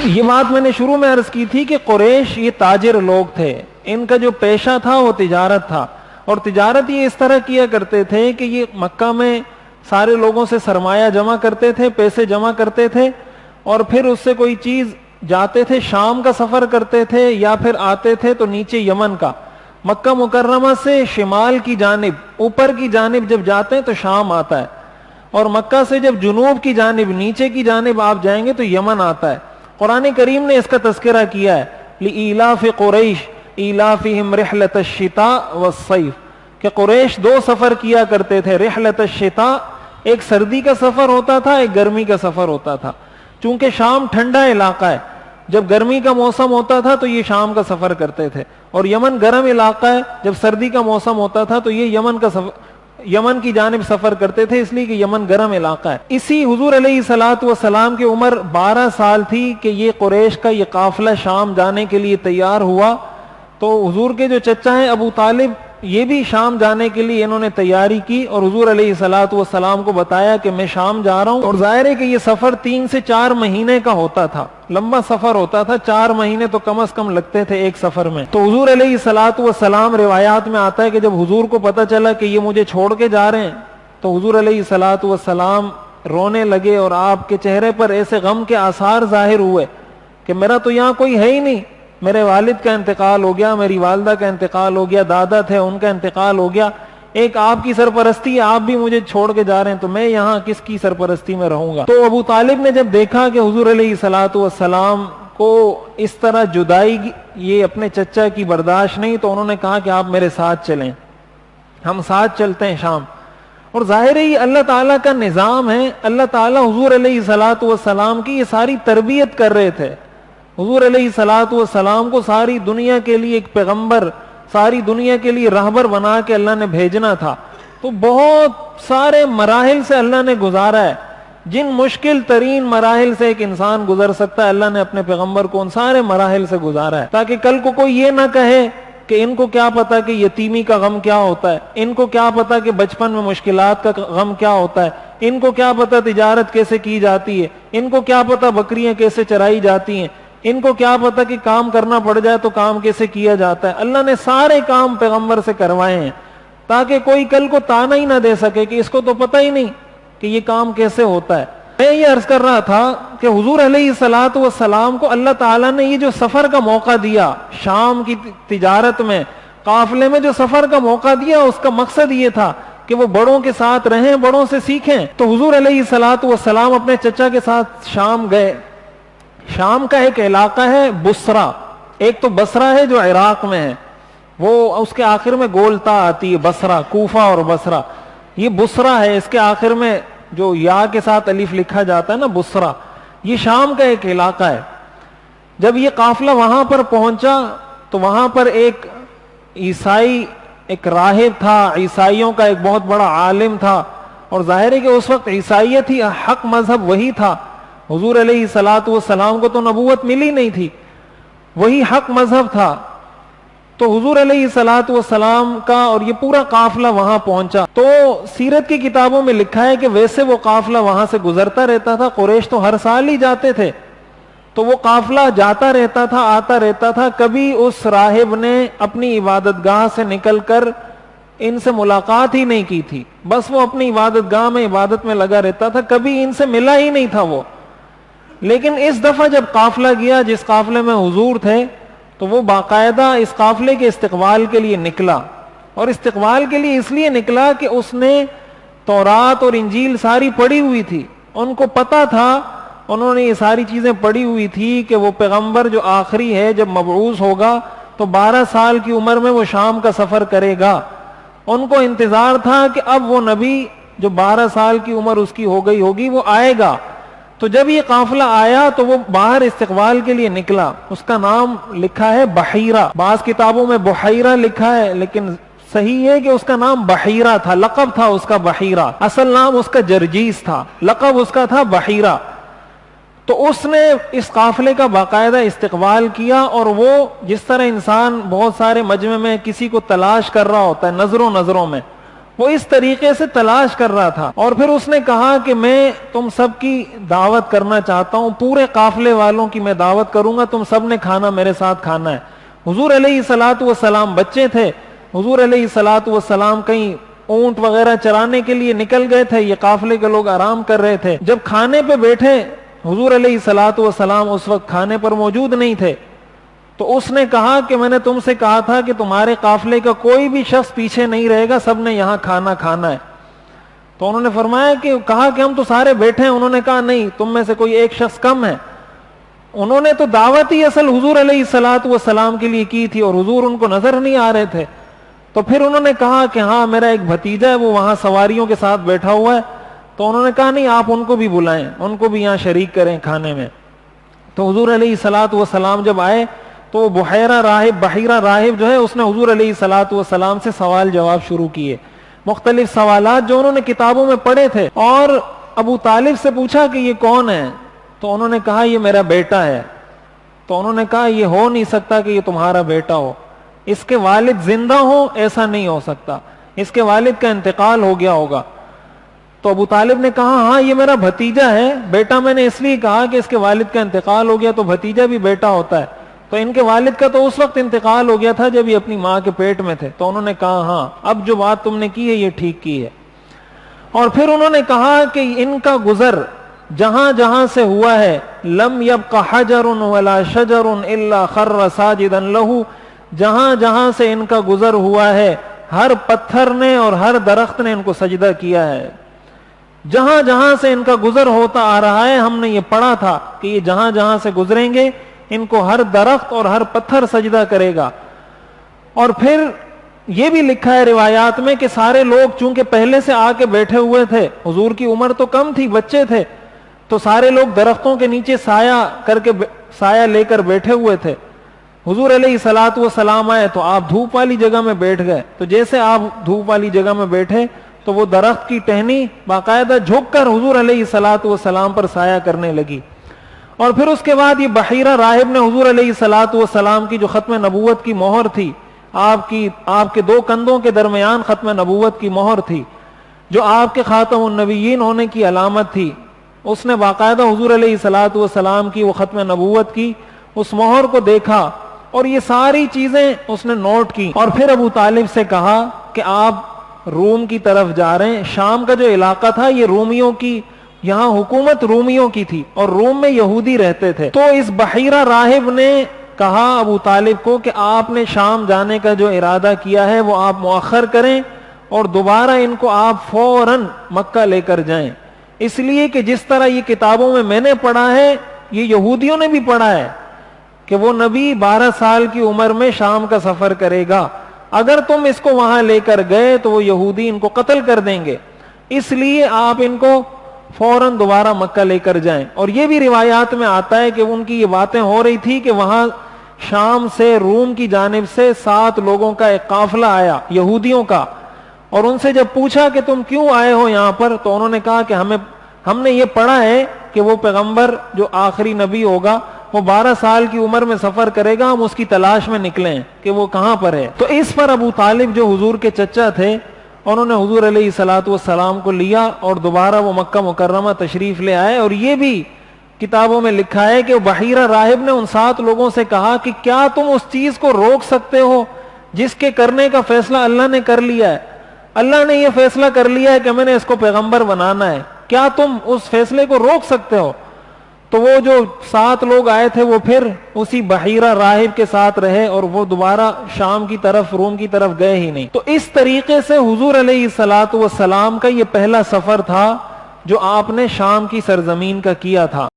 یہ بات میں نے شروع میں عرض کی تھی کہ قریش یہ تاجر لوگ تھے، ان کا جو پیشہ تھا وہ تجارت تھا، اور تجارت یہ اس طرح کیا کرتے تھے کہ یہ مکہ میں سارے لوگوں سے سرمایہ جمع کرتے تھے، پیسے جمع کرتے تھے، اور پھر اس سے کوئی چیز جاتے تھے، شام کا سفر کرتے تھے یا پھر آتے تھے تو نیچے یمن کا، مکہ مکرمہ سے شمال کی جانب اوپر کی جانب جب جاتے ہیں تو شام آتا ہے، اور مکہ سے جب جنوب کی جانب نیچے کی جانب آپ جائیں گے تو یمن آتا ہے۔ قرآن کریم نے اس کا تذکرہ کیا ہے، لِإِيلَافِ قُرَيْشٍ إِيلَافِهِمْ رِحْلَةَ الشِّتَاءِ وَالصَّيْفِ، کہ قریش دو سفر کیا کرتے تھے، رحلۃ الشتاء، ایک سردی کا سفر ہوتا تھا، ایک گرمی کا سفر ہوتا تھا۔ چونکہ شام ٹھنڈا علاقہ ہے، جب گرمی کا موسم ہوتا تھا تو یہ شام کا سفر کرتے تھے، اور یمن گرم علاقہ ہے، جب سردی کا موسم ہوتا تھا تو یہ یمن کی جانب سفر کرتے تھے، اس لیے کہ یمن گرم علاقہ ہے۔ اسی حضور علیہ الصلوۃ والسلام کی عمر 12 سال تھی کہ یہ قریش کا یہ قافلہ شام جانے کے لیے تیار ہوا، تو حضور کے جو چچا ہیں ابو طالب، یہ بھی شام جانے کے لیے انہوں نے تیاری کی، اور حضور علیہ الصلوۃ والسلام کو بتایا کہ میں شام جا رہا ہوں، اور ظاہر ہے کہ یہ سفر 3 سے 4 مہینے کا ہوتا تھا، لمبا سفر ہوتا تھا، 4 مہینے تو کم از کم لگتے تھے ایک سفر میں۔ تو حضور علیہ الصلوۃ والسلام، روایات میں آتا ہے کہ جب حضور کو پتہ چلا کہ یہ مجھے چھوڑ کے جا رہے ہیں تو حضور علیہ الصلوۃ والسلام رونے لگے، اور آپ کے چہرے پر ایسے غم کے آثار ظاہر ہوئے کہ میرا تو یہاں کوئی ہے ہی نہیں، میرے والد کا انتقال ہو گیا، میری والدہ کا انتقال ہو گیا، دادا تھے ان کا انتقال ہو گیا، ایک آپ کی سرپرستی، آپ بھی مجھے چھوڑ کے جا رہے ہیں، تو میں یہاں کس کی سرپرستی میں رہوں گا۔ تو ابو طالب نے جب دیکھا کہ حضور علیہ الصلوۃ والسلام کو اس طرح جدائی یہ اپنے چچا کی برداشت نہیں، تو انہوں نے کہا کہ آپ میرے ساتھ چلیں، ہم ساتھ چلتے ہیں شام۔ اور ظاہر ہے یہ اللہ تعالیٰ کا نظام ہے، اللہ تعالیٰ حضور علیہ الصلوۃ والسلام کی یہ ساری تربیت کر رہے تھے۔ حضور علیہ الصلوۃ والسلام کو ساری دنیا کے لیے ایک پیغمبر، ساری دنیا کے لیے راہبر بنا کے اللہ نے بھیجنا تھا، تو بہت سارے مراحل سے اللہ نے گزارا ہے، جن مشکل ترین مراحل سے ایک انسان گزر سکتا ہے، اللہ نے اپنے پیغمبر کو ان سارے مراحل سے گزارا ہے، تاکہ کل کو کوئی یہ نہ کہے کہ ان کو کیا پتا کہ یتیمی کا غم کیا ہوتا ہے، ان کو کیا پتا کہ بچپن میں مشکلات کا غم کیا ہوتا ہے، ان کو کیا پتا تجارت کیسے کی جاتی ہے، ان کو کیا پتا بکریاں کیسے چرائی جاتی ہیں، ان کو کیا پتا کہ کام کرنا پڑ جائے تو کام کیسے کیا جاتا ہے۔ اللہ نے سارے کام پیغمبر سے کروائے ہیں، تاکہ کوئی کل کو تانا ہی نہ دے سکے کہ اس کو تو پتہ ہی نہیں کہ یہ کام کیسے ہوتا ہے۔ میں یہ عرض کر رہا تھا کہ حضور علیہ الصلوۃ والسلام کو اللہ تعالیٰ نے یہ جو سفر کا موقع دیا، شام کی تجارت میں، قافلے میں جو سفر کا موقع دیا، اس کا مقصد یہ تھا کہ وہ بڑوں کے ساتھ رہیں، بڑوں سے سیکھیں۔ تو حضور علیہ الصلوۃ والسلام اپنے چچا کے ساتھ شام گئے۔ شام کا ایک علاقہ ہے بصرہ، ایک تو بصرہ ہے جو عراق میں ہے، وہ اس کے آخر میں گولتا آتی ہے، بصرہ، کوفہ اور بصرہ، یہ بصرہ ہے، اس کے آخر میں جو یا کے ساتھ الف لکھا جاتا ہے نا، بصرہ، یہ شام کا ایک علاقہ ہے۔ جب یہ قافلہ وہاں پر پہنچا تو وہاں پر ایک عیسائی، ایک راہب تھا، عیسائیوں کا ایک بہت بڑا عالم تھا، اور ظاہر ہے کہ اس وقت عیسائیت ہی حق مذہب وہی تھا، حضور علیہ الصلوۃ والسلام کو تو نبوت ملی نہیں تھی، وہی حق مذہب تھا۔ تو حضور علیہ الصلوۃ والسلام کا اور یہ پورا قافلہ وہاں پہنچا۔ تو سیرت کی کتابوں میں لکھا ہے کہ ویسے وہ قافلہ وہاں سے گزرتا رہتا تھا، قریش تو ہر سال ہی جاتے تھے، تو وہ قافلہ جاتا رہتا تھا، آتا رہتا تھا، کبھی اس راہب نے اپنی عبادت گاہ سے نکل کر ان سے ملاقات ہی نہیں کی تھی، بس وہ اپنی عبادت گاہ میں عبادت میں لگا رہتا تھا، کبھی ان سے ملا ہی نہیں تھا وہ۔ لیکن اس دفعہ جب قافلہ گیا، جس قافلے میں حضور تھے، تو وہ باقاعدہ اس قافلے کے استقبال کے لیے نکلا، اور استقبال کے لیے اس لیے نکلا کہ اس نے تورات اور انجیل ساری پڑھی ہوئی تھی، ان کو پتا تھا، انہوں نے یہ ساری چیزیں پڑھی ہوئی تھی کہ وہ پیغمبر جو آخری ہے جب مبعوث ہوگا تو 12 سال کی عمر میں وہ شام کا سفر کرے گا۔ ان کو انتظار تھا کہ اب وہ نبی جو 12 سال کی عمر اس کی ہو گئی ہوگی وہ آئے گا۔ تو جب یہ قافلہ آیا تو وہ باہر استقبال کے لیے نکلا، اس کا نام لکھا ہے بحیرہ، بعض کتابوں میں بحیرہ لکھا ہے، لیکن صحیح ہے کہ اس کا نام بحیرہ تھا، لقب تھا اس کا بحیرہ، اصل نام اس کا جرجیس تھا، لقب اس کا تھا بحیرہ۔ تو اس نے اس قافلے کا باقاعدہ استقبال کیا، اور وہ جس طرح انسان بہت سارے مجمع میں کسی کو تلاش کر رہا ہوتا ہے نظروں میں، وہ اس طریقے سے تلاش کر رہا تھا. اور پھر اس نے کہا کہ میں تم سب کی دعوت کرنا چاہتا ہوں, پورے قافلے والوں کی میں دعوت کروں گا, تم سب نے کھانا میرے ساتھ کھانا ہے. حضور علیہ الصلوۃ والسلام بچے تھے, حضور علیہ الصلوۃ والسلام کہیں اونٹ وغیرہ چرانے کے لیے نکل گئے تھے, یہ قافلے کے لوگ آرام کر رہے تھے. جب کھانے پہ بیٹھے حضور علیہ الصلوۃ والسلام اس وقت کھانے پر موجود نہیں تھے, تو اس نے کہا کہ میں نے تم سے کہا تھا کہ تمہارے قافلے کا کوئی بھی شخص پیچھے نہیں رہے گا, سب نے یہاں کھانا کھانا ہے. تو انہوں نے فرمایا کہ کہا کہ ہم تو سارے بیٹھے ہیں. انہوں نے کہا نہیں, تم میں سے کوئی ایک شخص کم ہے. انہوں نے تو دعوت ہی اصل حضور علیہ الصلوۃ والسلام کے لیے کی تھی, اور حضور ان کو نظر نہیں آ رہے تھے. تو پھر انہوں نے کہا کہ ہاں میرا ایک بھتیجا ہے, وہ وہاں سواریوں کے ساتھ بیٹھا ہوا ہے. تو انہوں نے کہا نہیں, آپ ان کو بھی بلائیں, ان کو بھی یہاں شریک کریں کھانے میں. تو حضور علیہ الصلوۃ والسلام جب آئے تو وہ بحیرہ راہب جو ہے, اس نے حضور علیہ الصلوۃ والسلام سے سوال جواب شروع کیے, مختلف سوالات جو انہوں نے کتابوں میں پڑھے تھے. اور ابو طالب سے پوچھا کہ یہ کون ہے؟ تو انہوں نے کہا یہ میرا بیٹا ہے. تو انہوں نے کہا یہ ہو نہیں سکتا کہ یہ تمہارا بیٹا ہو, اس کے والد زندہ ہو, ایسا نہیں ہو سکتا, اس کے والد کا انتقال ہو گیا ہوگا. تو ابو طالب نے کہا ہاں یہ میرا بھتیجا ہے, بیٹا میں نے اس لیے کہا کہ اس کے والد کا انتقال ہو گیا, تو بھتیجا بھی بیٹا ہوتا ہے. تو ان کے والد کا تو اس وقت انتقال ہو گیا تھا جب یہ اپنی ماں کے پیٹ میں تھے. تو انہوں نے کہا ہاں اب جو بات تم نے کی ہے یہ ٹھیک کی ہے. اور پھر انہوں نے کہا کہ ان کا گزر جہاں جہاں سے ہوا ہے, لم یبق حجر ولا شجر الا خر ساجدا لہ, جہاں جہاں سے ان کا گزر ہوا ہے ہر پتھر نے اور ہر درخت نے ان کو سجدہ کیا ہے. جہاں جہاں سے ان کا گزر ہوتا آ رہا ہے, ہم نے یہ پڑھا تھا کہ یہ جہاں جہاں سے گزریں گے ان کو ہر درخت اور ہر پتھر سجدہ کرے گا. اور پھر یہ بھی لکھا ہے روایات میں کہ سارے لوگ چونکہ پہلے سے آ کے بیٹھے ہوئے تھے, حضور کی عمر تو کم تھی, بچے تھے, تو سارے لوگ درختوں کے نیچے سایہ لے کر بیٹھے ہوئے تھے. حضور علیہ الصلوۃ والسلام آئے تو آپ دھوپ والی جگہ میں بیٹھ گئے. تو جیسے آپ دھوپ والی جگہ میں بیٹھے تو وہ درخت کی ٹہنی باقاعدہ جھک کر حضور علیہ الصلوۃ والسلام پر سایہ کرنے لگی. اور پھر اس کے بعد یہ بحیرہ راہب نے حضور علیہ الصلوۃ والسلام کی جو ختم نبوت کی مہر تھی, آپ کے دو کندھوں کے درمیان ختم نبوت کی مہر تھی, جو آپ کے خاتم النبیین ہونے کی علامت تھی, اس نے باقاعدہ حضور علیہ الصلوۃ والسلام کی وہ ختم نبوت کی اس مہر کو دیکھا, اور یہ ساری چیزیں اس نے نوٹ کی. اور پھر ابو طالب سے کہا کہ آپ روم کی طرف جا رہے ہیں. شام کا جو علاقہ تھا یہ رومیوں کی, یہاں حکومت رومیوں کی تھی, اور روم میں یہودی رہتے تھے. تو اس بحیرہ راہب نے کہا ابو طالب کو کہ آپ نے شام جانے کا جو ارادہ کیا ہے وہ آپ مؤخر کریں, اور دوبارہ ان کو آپ فوراً مکہ لے کر جائیں. اس لیے کہ جس طرح یہ کتابوں میں نے پڑھا ہے, یہ یہودیوں نے بھی پڑھا ہے کہ وہ نبی 12 سال کی عمر میں شام کا سفر کرے گا. اگر تم اس کو وہاں لے کر گئے تو وہ یہودی ان کو قتل کر دیں گے, اس لیے آپ ان کو فوراً دوبارہ مکہ لے کر جائیں. اور یہ بھی روایات میں آتا ہے کہ ان کی یہ باتیں ہو رہی تھی کہ وہاں شام سے روم کی جانب سے 7 لوگوں کا ایک قافلہ آیا یہودیوں کا, اور ان سے جب پوچھا کہ تم کیوں آئے ہو یہاں پر, تو انہوں نے کہا کہ ہم نے یہ پڑھا ہے کہ وہ پیغمبر جو آخری نبی ہوگا وہ 12 سال کی عمر میں سفر کرے گا, ہم اس کی تلاش میں نکلے ہیں کہ وہ کہاں پر ہے. تو اس پر ابو طالب جو حضور کے چچا تھے, انہوں نے حضور علیہ الصلوۃ والسلام کو لیا اور دوبارہ وہ مکہ مکرمہ تشریف لے آئے. اور یہ بھی کتابوں میں لکھا ہے کہ بحیرہ راہب نے ان 7 لوگوں سے کہا کہ کیا تم اس چیز کو روک سکتے ہو جس کے کرنے کا فیصلہ اللہ نے کر لیا ہے؟ اللہ نے یہ فیصلہ کر لیا ہے کہ میں نے اس کو پیغمبر بنانا ہے, کیا تم اس فیصلے کو روک سکتے ہو؟ تو وہ جو 7 لوگ آئے تھے وہ پھر اسی بحیرہ راہب کے ساتھ رہے, اور وہ دوبارہ شام کی طرف, روم کی طرف گئے ہی نہیں. تو اس طریقے سے حضور علیہ الصلوۃ والسلام کا یہ پہلا سفر تھا جو آپ نے شام کی سرزمین کا کیا تھا.